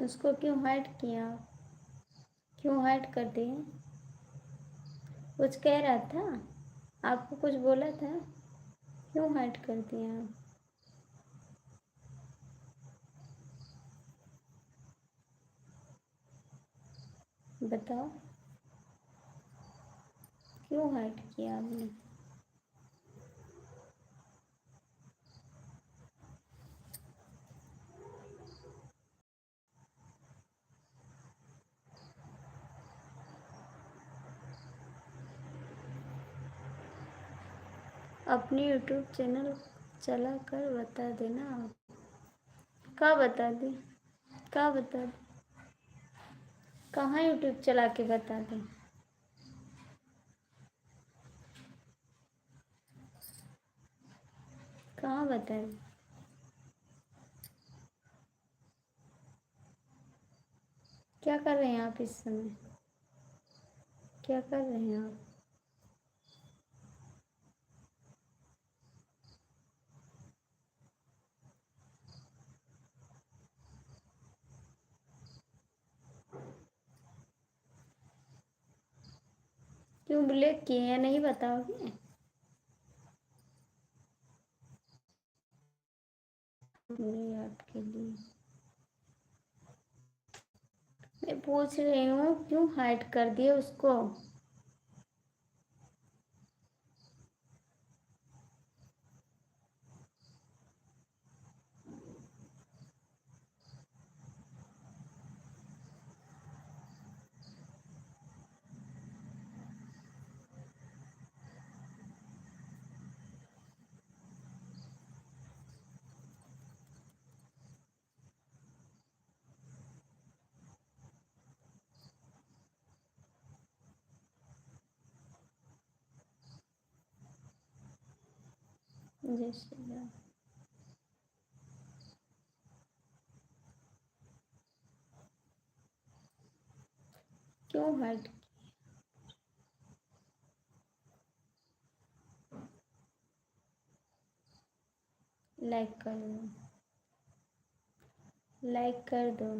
उसको क्यों हाइड किया? क्यों हाइड कर दिए? कुछ कह रहा था? आपको कुछ बोला था? क्यों हाइड कर दिया आप? बताओ, क्यों हाइड किया आपने? अपनी यूट्यूब चैनल चला कर बता देना आप। कहाँ बता दे? कहाँ बता दे? कहाँ यूट्यूब चला के बता दें? कहाँ बता दें? क्या कर रहे हैं आप इस समय? क्या कर रहे हैं आप? क्यों ब्लॉक किए हैं, नहीं बताओगे? बुरे आपके लिए। मैं पूछ रही हूँ क्यों हाइड कर दिए उसको? जय श्री राम। क्यों हाइड? लाइक कर दो, लाइक कर दो।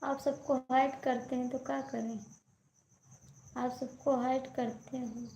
आप सबको हाइड करते हैं तो क्या करें? आप सबको हाइड करते हो।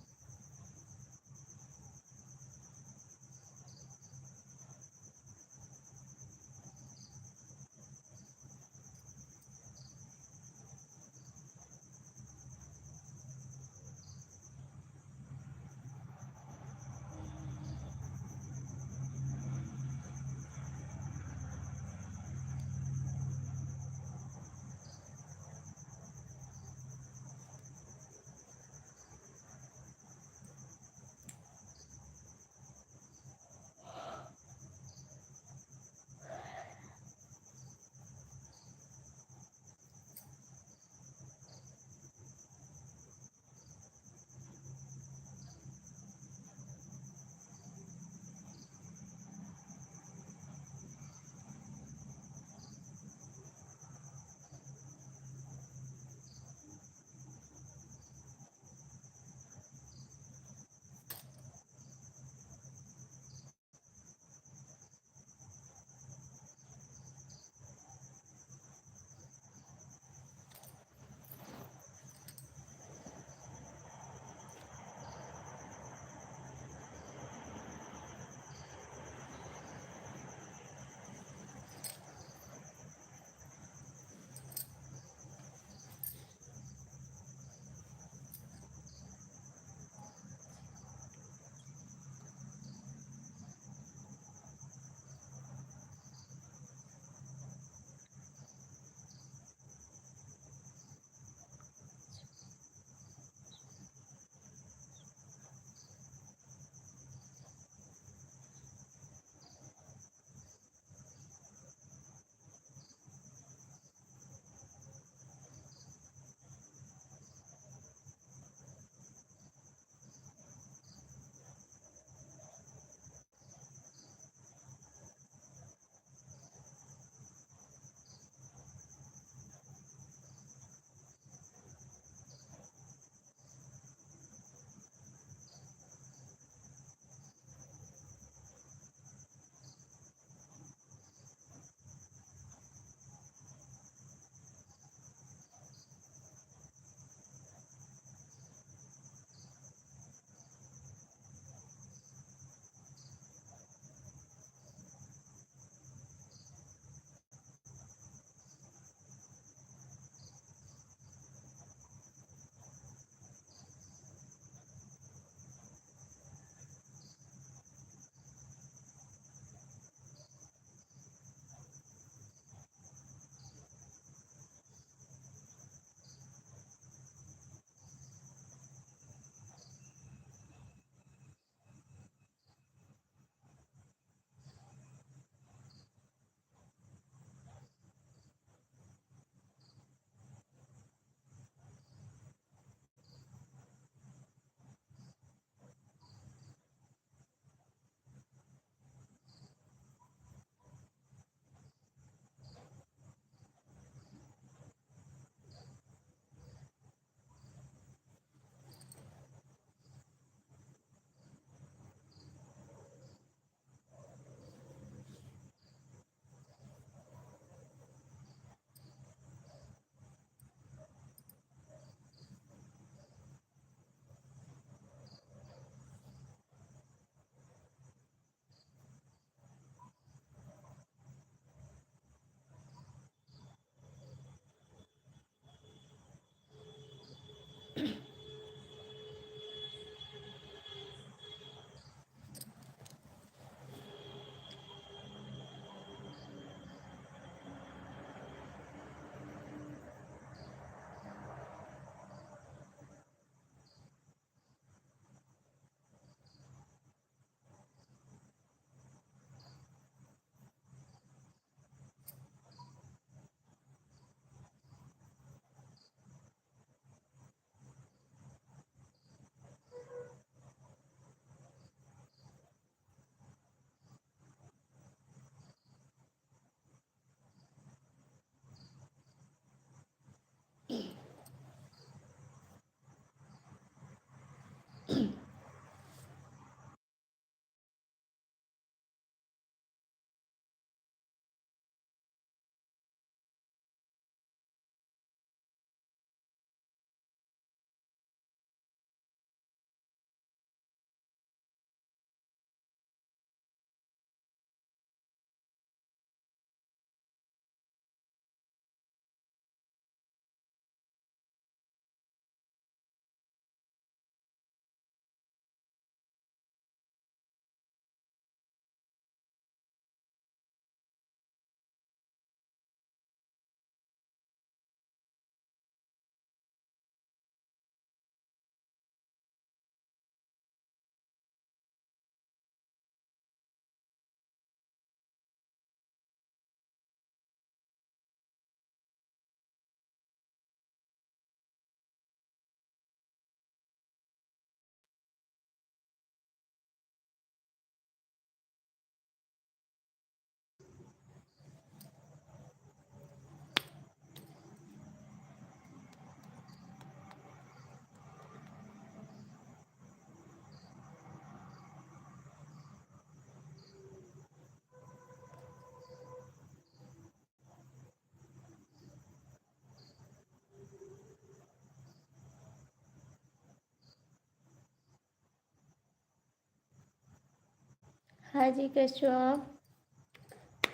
हाय जी, कैसे हो आप?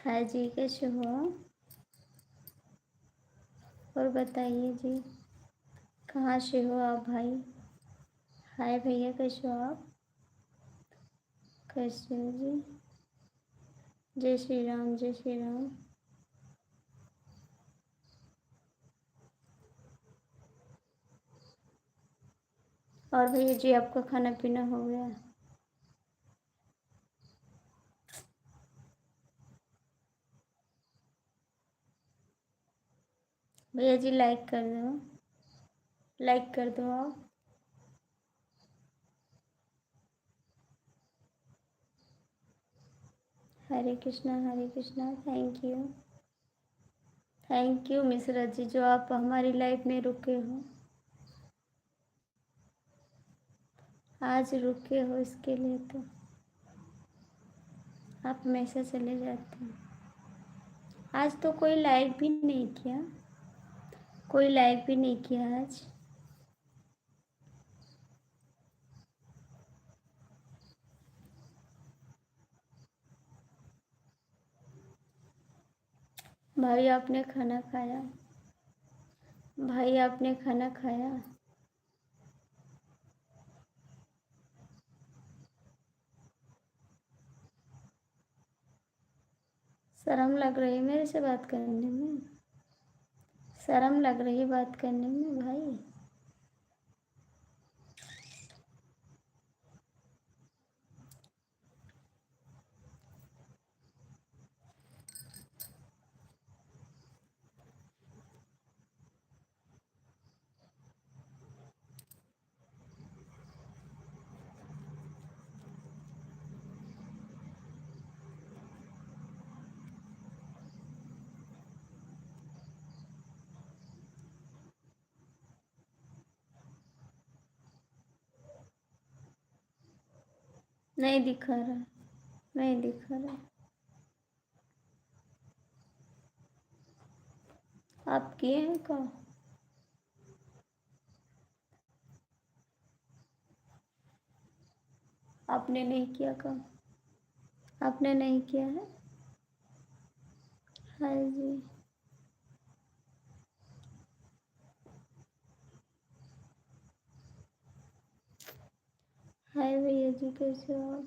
हाय जी, कैसे हो? और बताइए जी, कहाँ से हो आप भाई? हाय भैया, कैसे हो आप? कैसे हो जी? जय श्री राम, जय श्री राम। और भैया जी, आपका खाना पीना हो गया? भैया जी, लाइक कर दो, लाइक कर दो आप। हरे कृष्णा, थैंक यू मिश्रा जी, जो आप हमारी लाइफ में रुके हो, आज रुके हो इसके लिए तो आप हमेशा चले जाते हैं। आज तो कोई लाइक भी नहीं किया, कोई लाइक भी नहीं किया आज। भाई आपने खाना खाया? भाई आपने खाना खाया? शर्म लग रही है मेरे से बात करने में, शर्म लग रही है बात करने में भाई। नहीं दिखा रहा, नहीं दिखा रहा। आप किए हैं क्या? आपने नहीं किया काम? आपने नहीं किया है? हाय जी, हाय भैया जी, कैसे हो आप?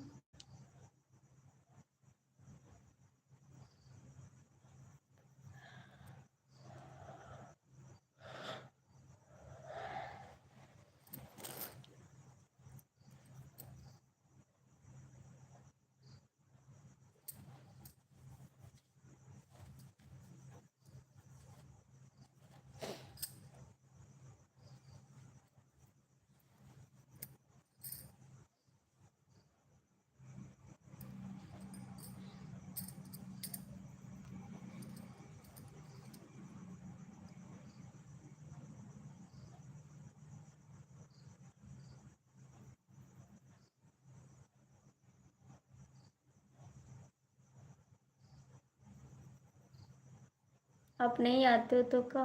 आप नहीं आते हो तो क्या,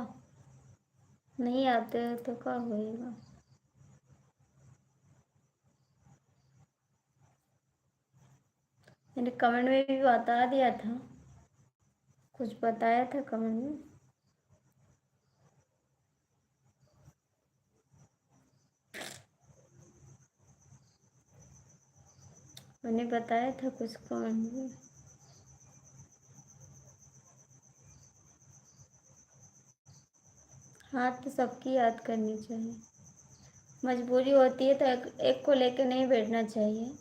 नहीं आते हो तो क्या होएगा? मैंने कमेंट में भी बता दिया था, कुछ बताया था कमेंट में। मैंने बताया था कुछ कमेंट में। हाँ, तो सबकी याद करनी चाहिए। मजबूरी होती है तो एक को लेकर नहीं बैठना चाहिए,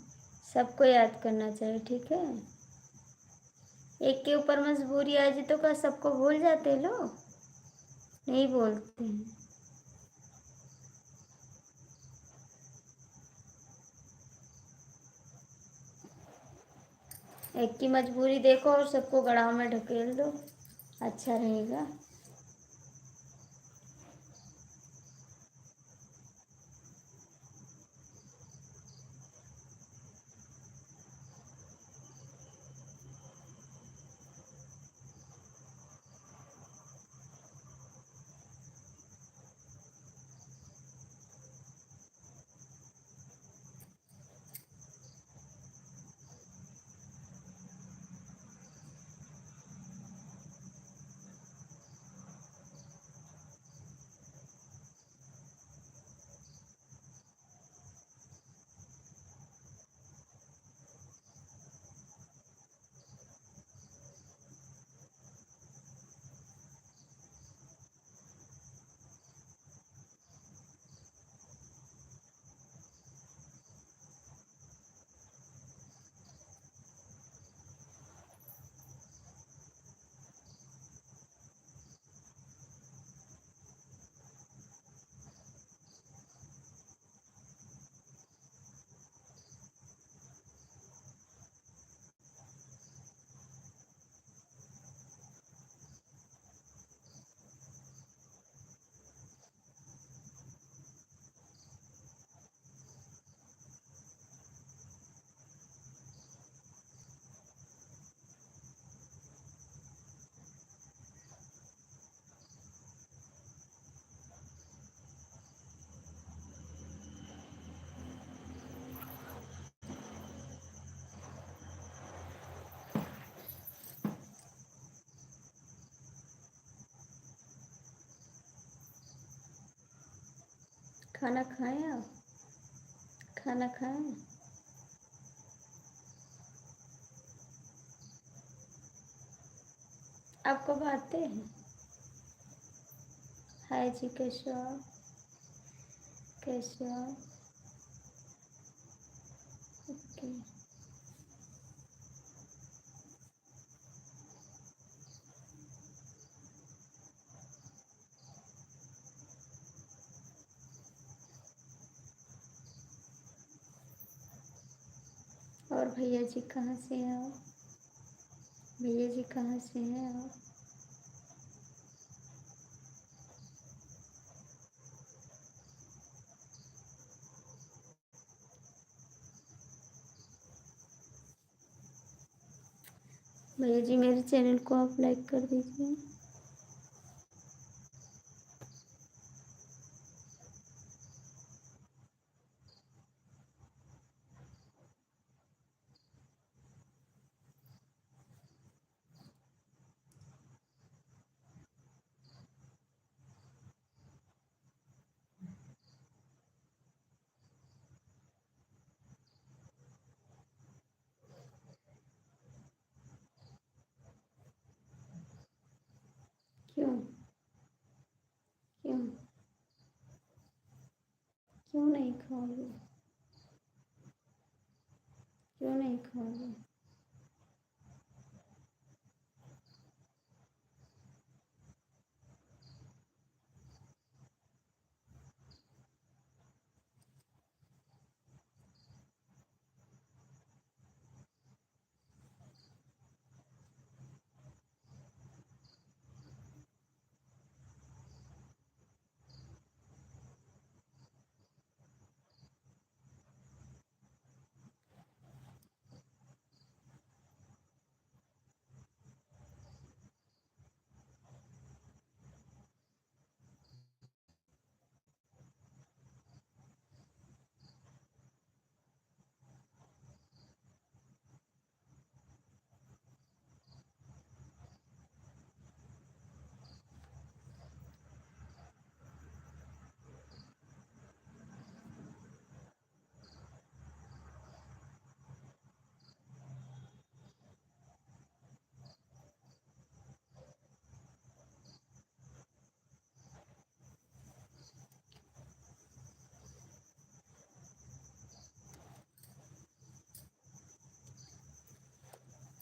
सबको याद करना चाहिए, ठीक है? एक के ऊपर मजबूरी आ जाए तो क्या सबको भूल जाते हैं लोग? नहीं बोलते हैं। एक की मजबूरी देखो और सबको गड़ाव में ढकेल दो, अच्छा रहेगा। खाना खाएं आप? खाना खाएं? आप कब आते हैं? हाय जी, कैसे हो आप? कैसे हो आप? ओके। और भैया जी कहाँ से हैं आप? भैया जी कहाँ से हैं आप? भैया जी मेरे चैनल को आप लाइक कर दीजिए। क्यों? क्यों? क्यों नहीं खाओगे? क्यों नहीं खाओगे?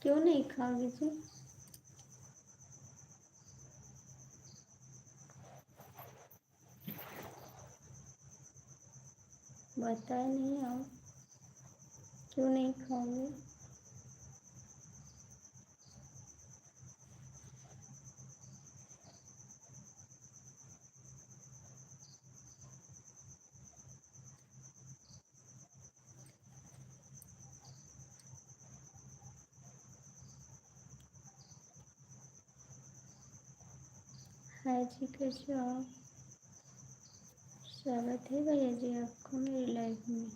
क्यों नहीं खाओगे जी? बताए नहीं आप? क्यों नहीं खाओगे? हाय जी, कैसे हो आप? स्वागत है भैया जी आपको मेरी लाइफ में।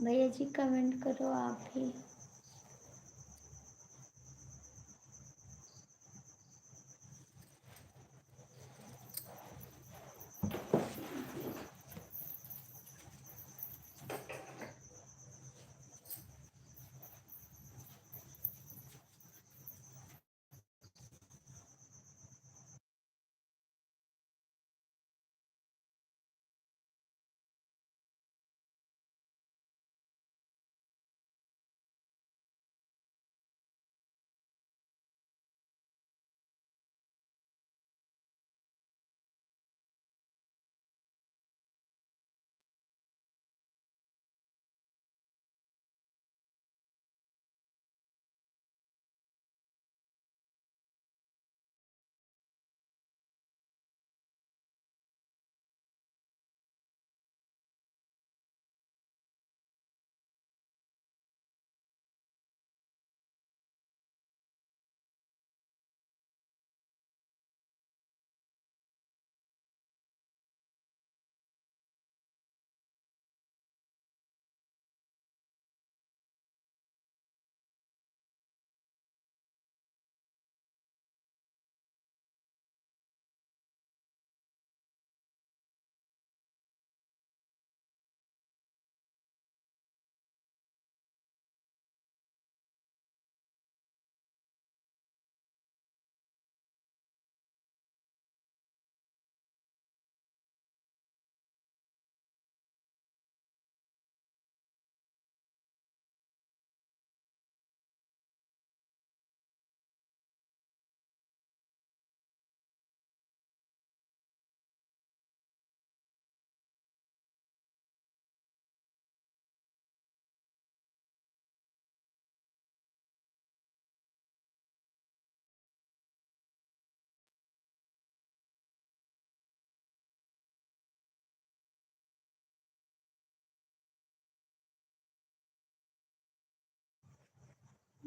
भैया जी कमेंट करो आप भी।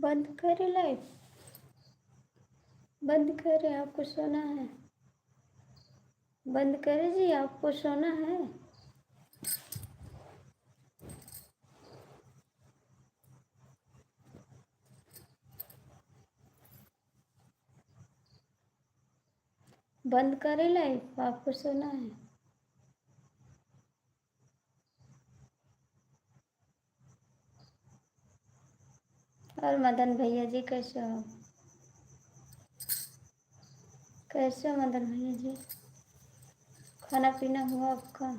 बंद करे लाइव, बंद करे, आपको सोना है? बंद करे जी, आपको सोना है? बंद करे लाइव, आपको सोना है? और मदन भैया जी कैसे हो? कैसे हो मदन भैया जी? खाना पीना हुआ आपका?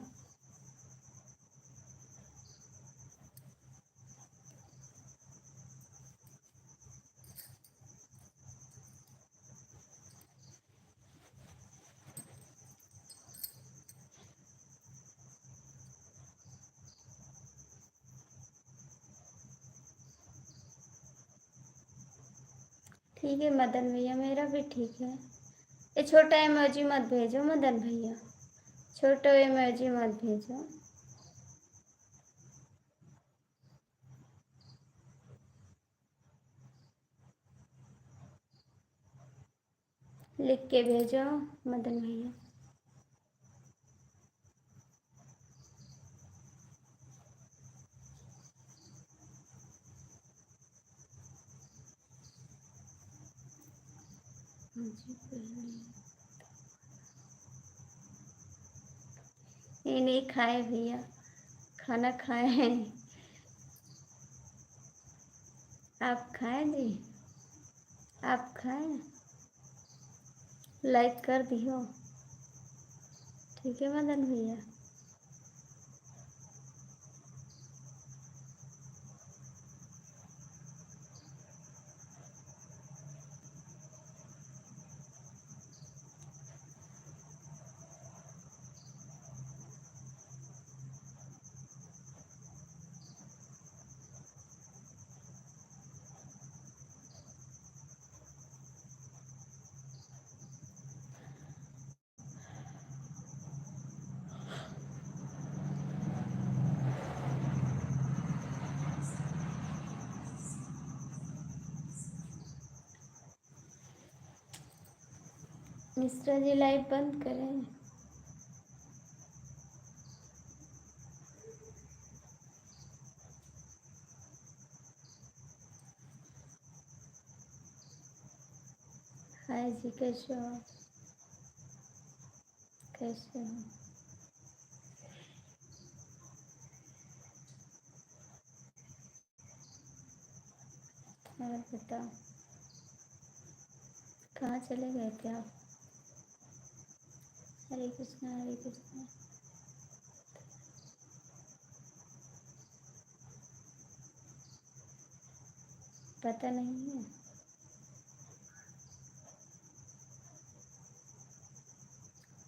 ठीक है मदन भैया, मेरा भी ठीक है। ये छोटा इमोजी मत भेजो मदन भैया, छोटा इमोजी मत भेजो। लिख के भेजो मदन भैया। ये नहीं खाए भैया, खाना खाए हैं। आप खाए जी? आप खाए? लाइक कर दियो। ठीक है मदन भैया। मिश्रा जी लाइव बंद करें। हाय जी, कैसे हो? कैसे हो? और बताओ, कहाँ चले गए थे आप? हरे कृष्णा हरे कृष्णा। पता नहीं है?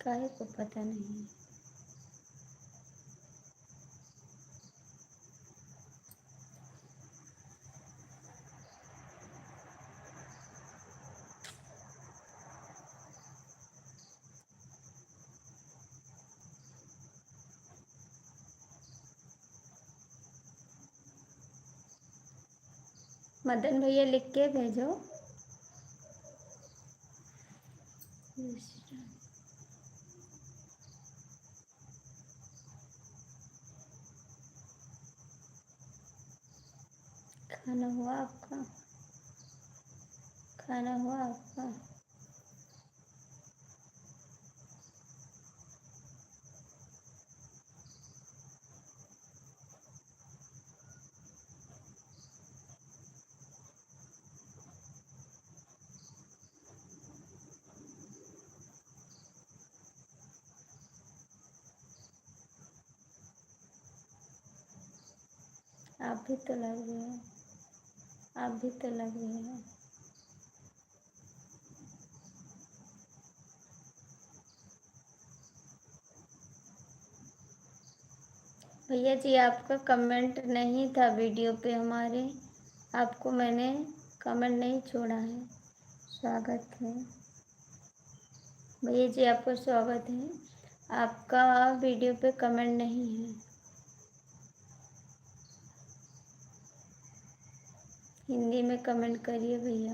काहे को पता नहीं है? मदन भैया लिख के भेजो। खाना हुआ आपका? खाना हुआ आपका? आप भी तो लग रहे हो, आप भी तो लग रहे हो। भैया जी आपका कमेंट नहीं था वीडियो पे हमारे, आपको मैंने कमेंट नहीं छोड़ा है। स्वागत है भैया जी, आपका स्वागत है। आपका वीडियो पे कमेंट नहीं है। हिंदी में कमेंट करिए भैया।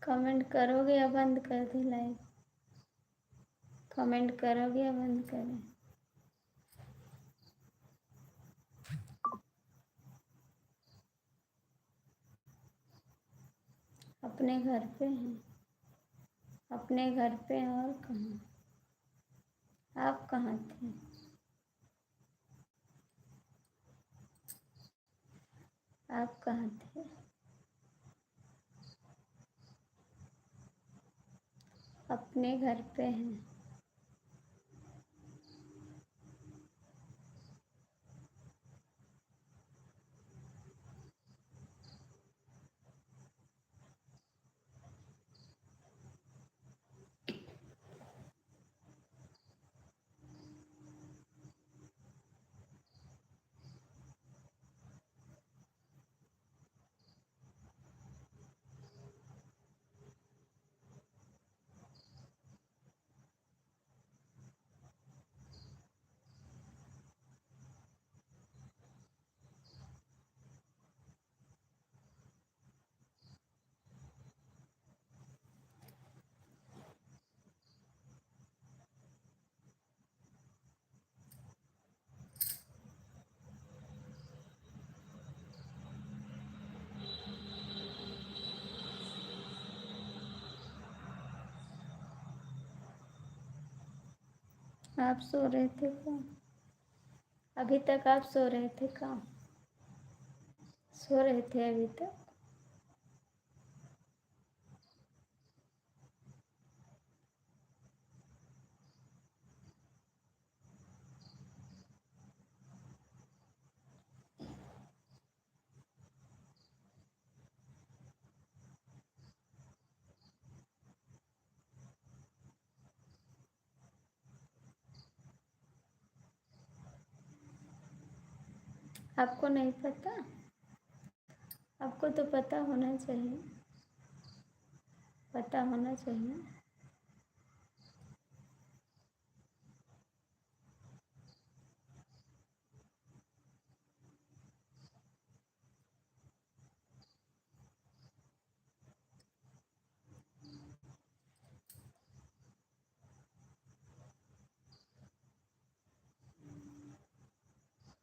कमेंट करोगे या बंद कर दे लाइव? कमेंट करोगे या बंद करें? अपने घर पे हैं। अपने घर पे हैं और कहाँ? आप कहाँ थे? आप कहाँ थे? अपने घर पे हैं। आप सो रहे थे क्या? अभी तक आप सो रहे थे क्या? सो रहे थे अभी तक? आपको नहीं पता? आपको तो पता होना चाहिए। पता होना चाहिए।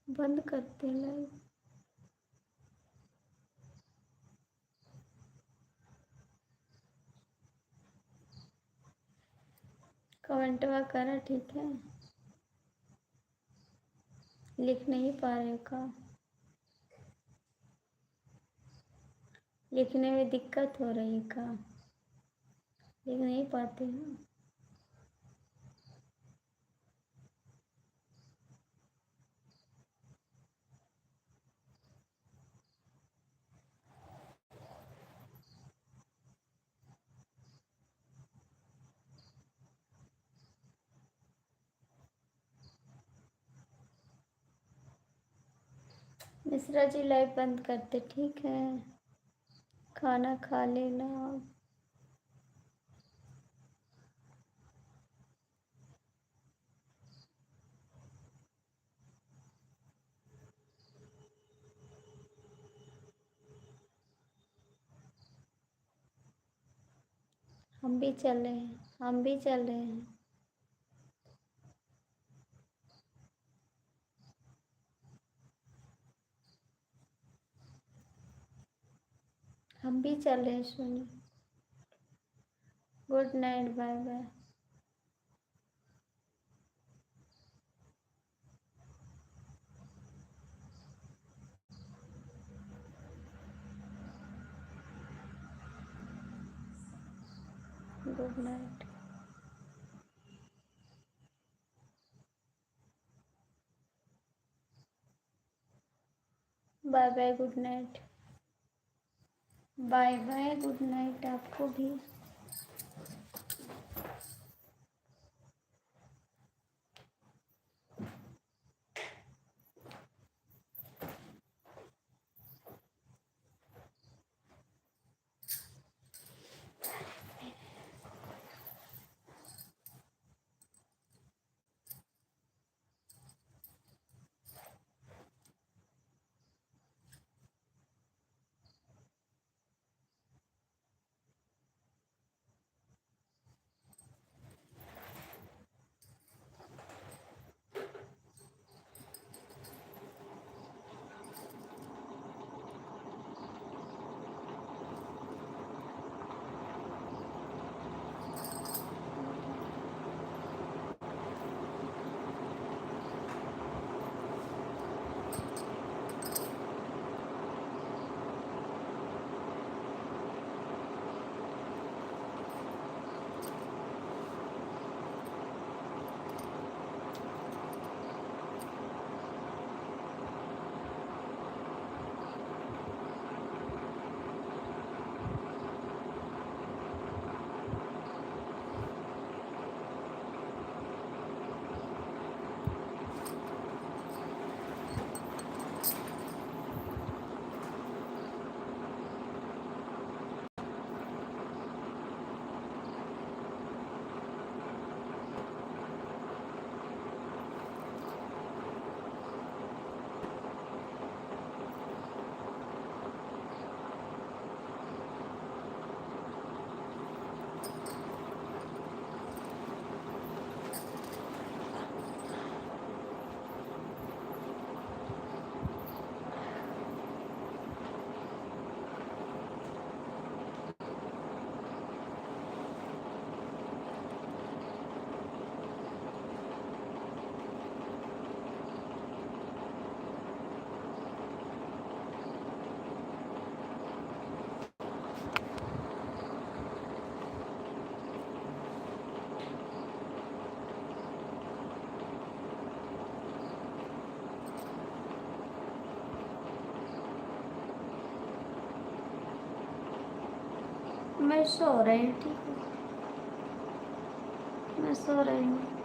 बंद करते लाइव। कमेंटवा करा ठीक है। लिख नहीं पा रहे का? लिखने में दिक्कत हो रही है का? लिख नहीं पाते हैं? मिश्रा जी लाइव बंद करते ठीक है। खाना खा लेना आप। हम भी चल रहे हैं। हम भी चल रहे हैं। हम भी चल रहे हैं सोने। Good night, bye bye. Good night. Bye bye, good night. Bye bye, good night आपको भी। मैं सो रही हूँ, ठीक है, मैं सो रही हूँ।